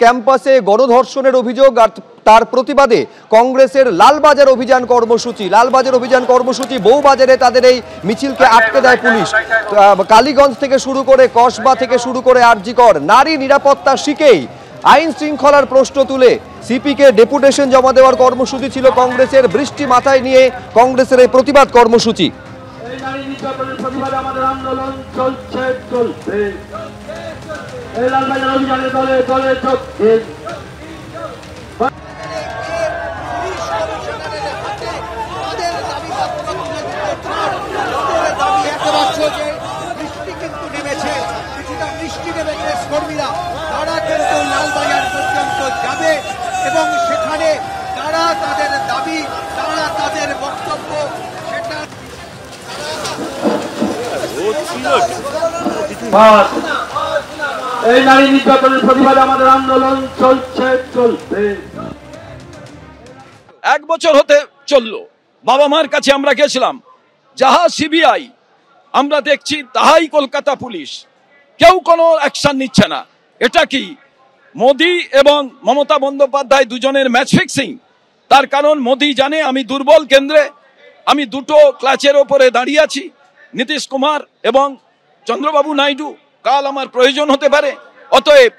ক্যাম্পাসে গণধর্ষণের অভিযোগ আর তার প্রতিবাদে কংগ্রেসের লালবাজার অভিযান কর্মসূচি বউবাজারে তাদের এই মিছিলকে আটকে দেয় পুলিশ। কালীগঞ্জ থেকে শুরু করে কসবা থেকে শুরু করে আরজিকর নারী নিরাপত্তা শিখেই আইন শৃঙ্খলার প্রশ্ন তুলে সিপিকে ডেপুটেশন জমা দেওয়ার কর্মসূচি ছিল কংগ্রেসের। বৃষ্টি মাথায় নিয়ে কংগ্রেসের এই প্রতিবাদ কর্মসূচি। কর্মীরা তারা কিন্তু লালবাজার পর্যন্ত যাবে এবং সেখানে তারা তাদের দাবি, তারা তাদের বক্তব্য সেটা এই নারী নির্যাতনের প্রতিবাদে আমাদের আন্দোলন চলছে। এক বছর হতে চললো, বাবা মার কাছে আমরা গেছিলাম, যাহা সিবিআই আমরা দেখছি তাহাই কলকাতা পুলিশ, কেউ কোনো অ্যাকশন নিচ্ছে না। এটা কি মোদি এবং মমতা বন্দ্যোপাধ্যায় দুজনের ম্যাচ ফিক্সিং? তার কারণ মোদি জানে আমি দুর্বল কেন্দ্রে, আমি দুটো ক্লাচের ওপরে দাঁড়িয়ে আছি, নীতিশ কুমার এবং চন্দ্রবাবু নাইডু, কাল আমার প্রয়োজন হতে পারে। অতএব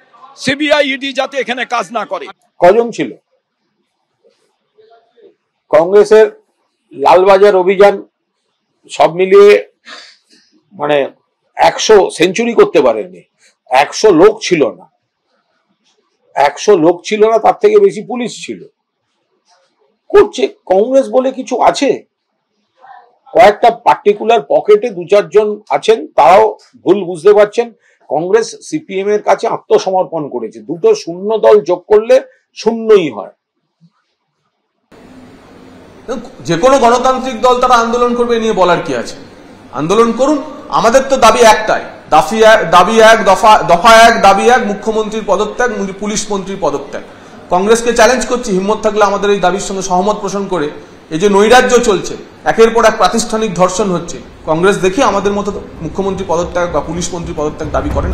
সিবিআই ইডি যাতে এখানে কাজ না করে। কজন ছিল কংগ্রেসের লালবাজার অভিযান? সব মিলিয়ে মানে 100 সেঞ্চুরি করতে পারেননি। 100 লোক ছিল না, 100 লোক ছিল না, তার থেকে বেশি পুলিশ ছিল। করছে কংগ্রেস বলে কিছু আছে, কয়েকটা পার্টিকুলার পকেটে 2-4 জন আছেন, তারাও ভুল বুঝতে পারছেন। কংগ্রেস সিপিএম এর কাছে আত্মসমর্পণ করেছে। দুটো শূন্য দল যোগ করলে শূন্যই হয়। যে কোনো গণতান্ত্রিক দল তারা আন্দোলন করবে নিয়ে বলার কি আছে? আন্দোলন করুন, আমাদের তো দাবি একটাই, দফা এক দাবি এক, মুখ্যমন্ত্রীর পদত্যাগ, পুলিশ মন্ত্রীর পদত্যাগ। কংগ্রেসকে চ্যালেঞ্জ করছি, হিম্মত থাকলে আমাদের এই দাবির সঙ্গে সহমত পোষণ করে, এই যে নৈরাজ্য চলছে, একের পর এক প্রাতিষ্ঠানিক ধর্ষণ হচ্ছে, কংগ্রেস দেখি আমাদের মতো মুখ্যমন্ত্রী পদত্যাগ বা পুলিশ মন্ত্রী পদত্যাগ দাবি করেন।